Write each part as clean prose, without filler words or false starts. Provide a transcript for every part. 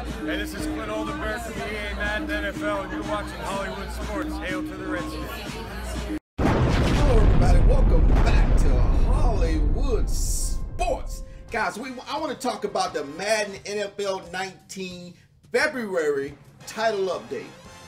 Hey, this is Clint Oldenburg from EA Madden NFL, and you're watching Hollywood Sports. Hail to the Redskins. Hello, everybody. Welcome back to Hollywood Sports. Guys, I want to talk about the Madden NFL 19 February title update.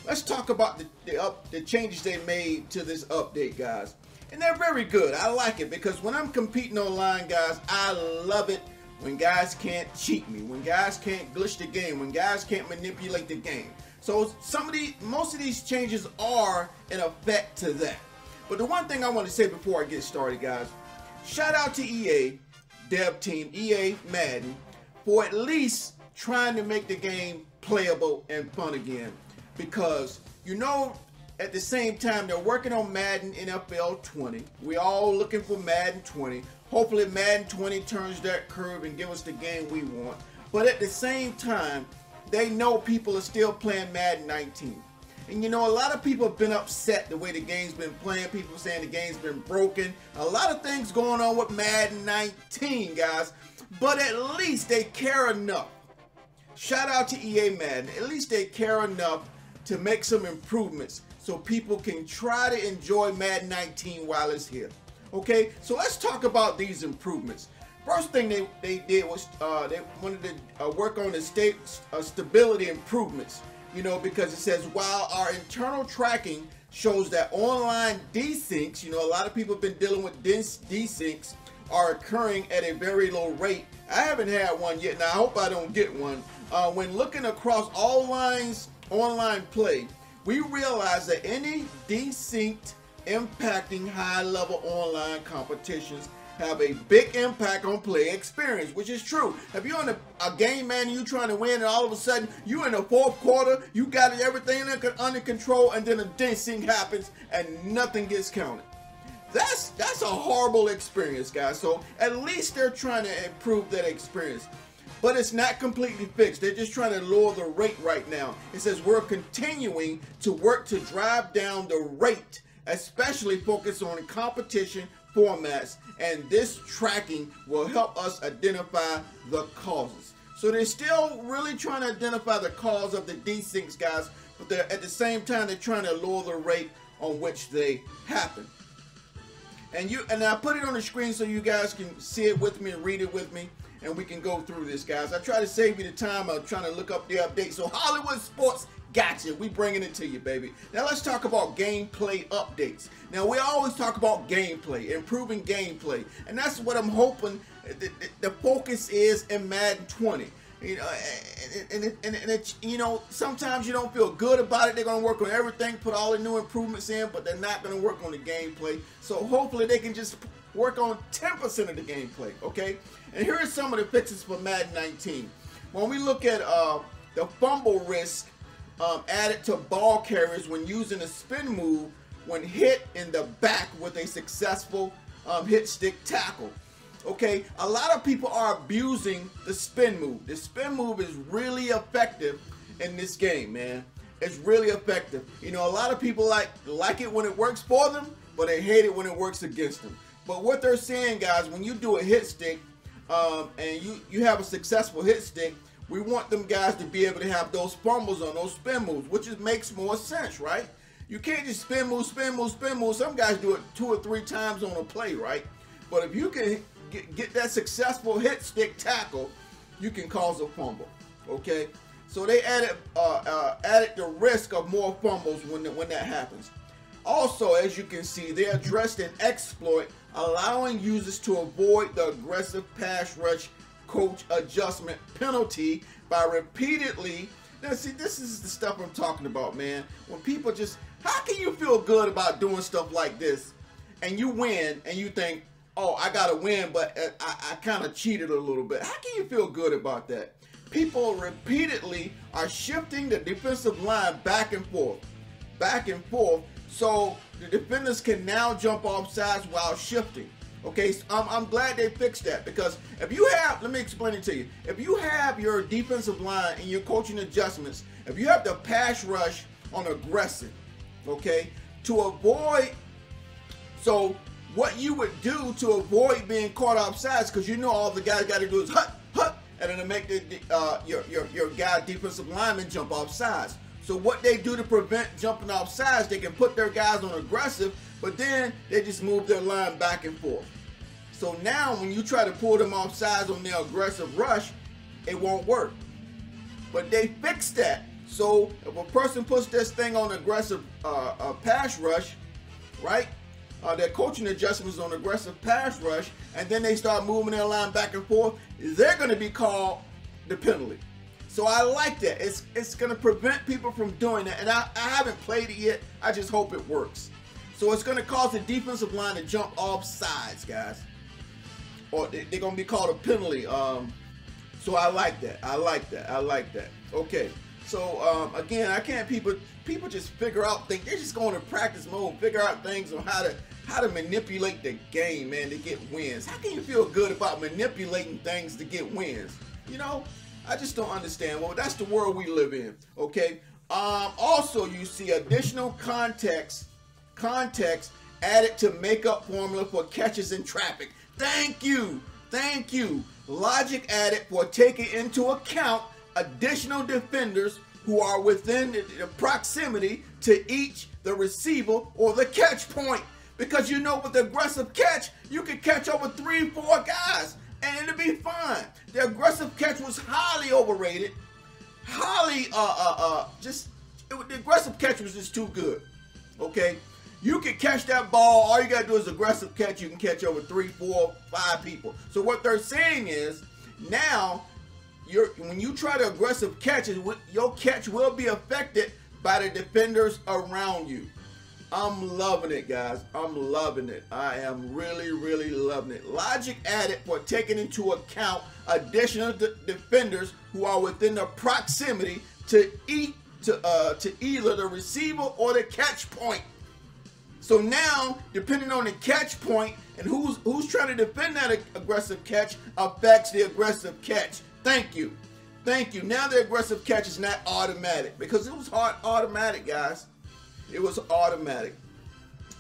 Let's talk about the changes they made to this update, guys. And they're very good. I like it because when I'm competing online, guys, I love it when guys can't cheat me, when guys can't glitch the game, when guys can't manipulate the game. So most of these changes are in effect to that. But the one thing I want to say before I get started, guys, shout out to EA dev team, EA Madden, for at least trying to make the game playable and fun again. Because, you know, at the same time, they're working on Madden NFL 20. We're all looking for Madden 20. Hopefully Madden 20 turns that curve and give us the game we want. But at the same time, they know people are still playing Madden 19. And you know, a lot of people have been upset the way the game's been playing. People saying the game's been broken. A lot of things going on with Madden 19, guys. But at least they care enough. Shout out to EA Madden. At least they care enough to make some improvements so people can try to enjoy Madden 19 while it's here. Okay, so let's talk about these improvements. First thing they did was they wanted to work on the stability improvements. You know, because it says while our internal tracking shows that online desyncs, you know, a lot of people have been dealing with desyncs, are occurring at a very low rate. I haven't had one yet, and I hope I don't get one. When looking across all lines online play, we realize that any desynced impacting high-level online competitions have a big impact on play experience, which is true. If you're in a game, man, you trying to win, and all of a sudden you in the fourth quarter, you got everything under control, and then a desync happens and nothing gets counted. That's a horrible experience, guys. So at least they're trying to improve that experience. But it's not completely fixed. They're just trying to lower the rate right now. It says we're continuing to work to drive down the rate, especially focus on competition formats, and this tracking will help us identify the causes. So they're still really trying to identify the cause of the desyncs, guys, but at the same time they're trying to lower the rate on which they happen. And I put it on the screen so you guys can see it with me and read it with me, and we can go through this, guys. I try to save you the time of trying to look up the update. So Hollywood Sports gotcha. We bringing it to you, baby. Now let's talk about gameplay updates. Now we always talk about gameplay, improving gameplay, and that's what I'm hoping the focus is in Madden 20. You know, and it's, you know, sometimes you don't feel good about it. They're gonna work on everything, put all the new improvements in, but they're not gonna work on the gameplay. So hopefully they can just work on 10% of the gameplay. Okay. And here are some of the fixes for Madden 19. When we look at the fumble risk added to ball carriers when using a spin move when hit in the back with a successful hit stick tackle. Okay, a lot of people are abusing the spin move. The spin move is really effective in this game, man. It's really effective. You know, a lot of people like it when it works for them, but they hate it when it works against them. But what they're saying, guys, when you do a hit stick and you have a successful hit stick, we want them guys to be able to have those fumbles on those spin moves, which makes more sense, right? You can't just spin move, spin move, spin move. Some guys do it 2 or 3 times on a play, right? But if you can get that successful hit stick tackle, you can cause a fumble, okay? So they added the risk of more fumbles when that happens. Also, as you can see, they addressed an exploit allowing users to avoid the aggressive pass rush coach adjustment penalty by repeatedly. Now see, this is the stuff I'm talking about, man. When people just, how can you feel good about doing stuff like this and you win and you think, oh, I gotta win, but I kind of cheated a little bit? How can you feel good about that? People repeatedly are shifting the defensive line back and forth, so the defenders can now jump off sides while shifting. Okay, so I'm glad they fixed that, because if you have, let me explain it to you. If you have your defensive line and your coaching adjustments, if you have the pass rush on aggressive, okay, to avoid, so what you would do to avoid being caught off sides, because you know all the guys got to do is hut, and it'll make your guy defensive lineman jump off sides. So what they do to prevent jumping off sides, they can put their guys on aggressive, but then they just move their line back and forth. So now when you try to pull them off sides on their aggressive rush, it won't work. But they fixed that. So if a person puts this thing on aggressive pass rush, right? Their coaching adjustments on aggressive pass rush, and then they start moving their line back and forth, they're going to be called the penalty. So I like that. It's going to prevent people from doing that. And I haven't played it yet. I just hope it works. So it's going to cause the defensive line to jump off sides, guys. Or they're going to be called a penalty. So I like that. I like that. I like that. Okay. So again, I can't people just figure out things. They're just going to practice mode, figure out things on how to manipulate the game, man, to get wins. How can you feel good about manipulating things to get wins? You know, I just don't understand. Well, that's the world we live in. Okay. Also, you see additional context added to makeup formula for catches in traffic. Thank you. Thank you. Logic added for taking into account additional defenders who are within the proximity to each the receiver or the catch point. Because you know with the aggressive catch, you can catch over 3-4 guys and it'll be fine. The aggressive catch was highly overrated. The aggressive catch was just too good. Okay? You can catch that ball. All you got to do is aggressive catch. You can catch over 3, 4, 5 people. So what they're saying is now when you try to aggressive catches, your catch will be affected by the defenders around you. I'm loving it, guys. I'm loving it. I am really, really loving it. Logic added for taking into account additional defenders who are within the proximity to either the receiver or the catch point. So now, depending on the catch point and who's trying to defend that aggressive catch affects the aggressive catch. Thank you. Thank you. Now the aggressive catch is not automatic because it was automatic, guys. It was automatic.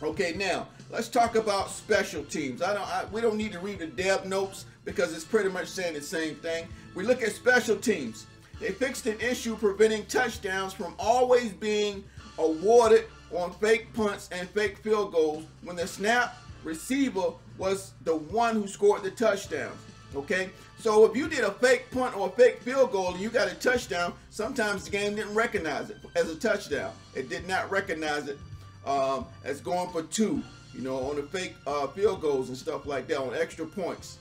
Okay, now let's talk about special teams. We don't need to read the dev notes because it's pretty much saying the same thing. We look at special teams. They fixed an issue preventing touchdowns from always being awarded on fake punts and fake field goals when the snap receiver was the one who scored the touchdowns. Okay, so if you did a fake punt or a fake field goal and you got a touchdown, sometimes the game didn't recognize it as a touchdown. It did not recognize it as going for 2, you know, on the fake field goals and stuff like that, on extra points.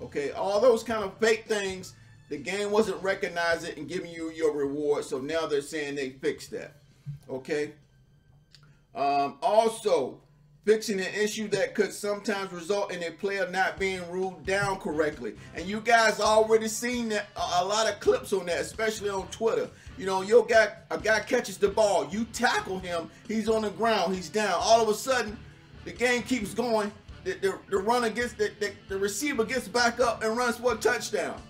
Okay, all those kind of fake things, the game wasn't recognizing it and giving you your reward. So now they're saying they fixed that. Okay. Also, fixing an issue that could sometimes result in a player not being ruled down correctly. And you guys already seen that, a lot of clips on that, especially on Twitter. You know, a guy catches the ball, you tackle him, he's on the ground, he's down. All of a sudden, the game keeps going. The runner gets the receiver gets back up and runs for a touchdown.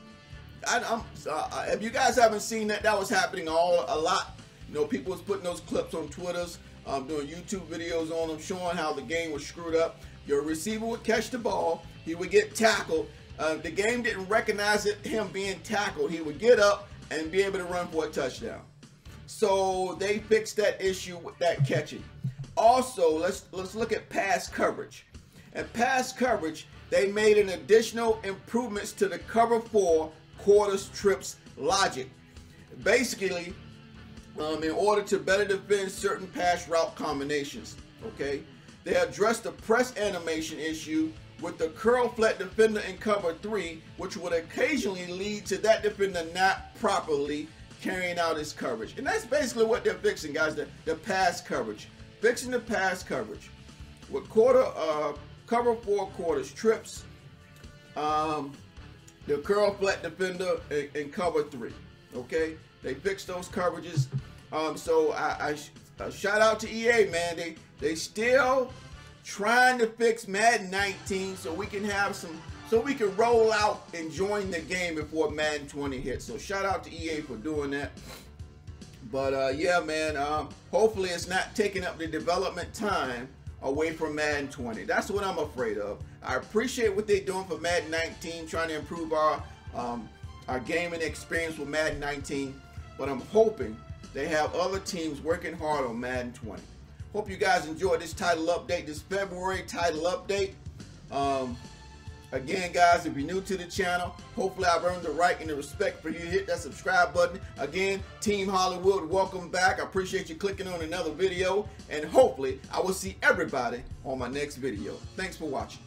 If you guys haven't seen that, that was happening a lot. You know, people was putting those clips on Twitters. Doing YouTube videos on them showing how the game was screwed up. Your receiver would catch the ball, he would get tackled. The game didn't recognize him being tackled. He would get up and be able to run for a touchdown. So they fixed that issue with that catching. Also, let's look at pass coverage. And pass coverage, they made an additional improvements to the cover 4 quarters trips logic. Basically, in order to better defend certain pass route combinations. Okay, they addressed the press animation issue with the curl flat defender in cover 3, which would occasionally lead to that defender not properly carrying out his coverage. And that's basically what they're fixing, guys, the pass coverage. Fixing the pass coverage with cover 4 quarters trips, the curl flat defender in cover 3. Okay, they fixed those coverages. So I shout out to EA, man. They still trying to fix Madden 19 so we can roll out enjoying the game before Madden 20 hits. So shout out to EA for doing that. But yeah, man, hopefully it's not taking up the development time away from Madden 20. That's what I'm afraid of. I appreciate what they're doing for Madden 19, trying to improve our gaming experience with Madden 19, but I'm hoping they have other teams working hard on Madden 20. Hope you guys enjoyed this title update, this February title update. Again, guys, if you're new to the channel, hopefully I've earned the right and the respect for you to hit that subscribe button. Again, Team Hollywood, welcome back. I appreciate you clicking on another video, and hopefully I will see everybody on my next video. Thanks for watching.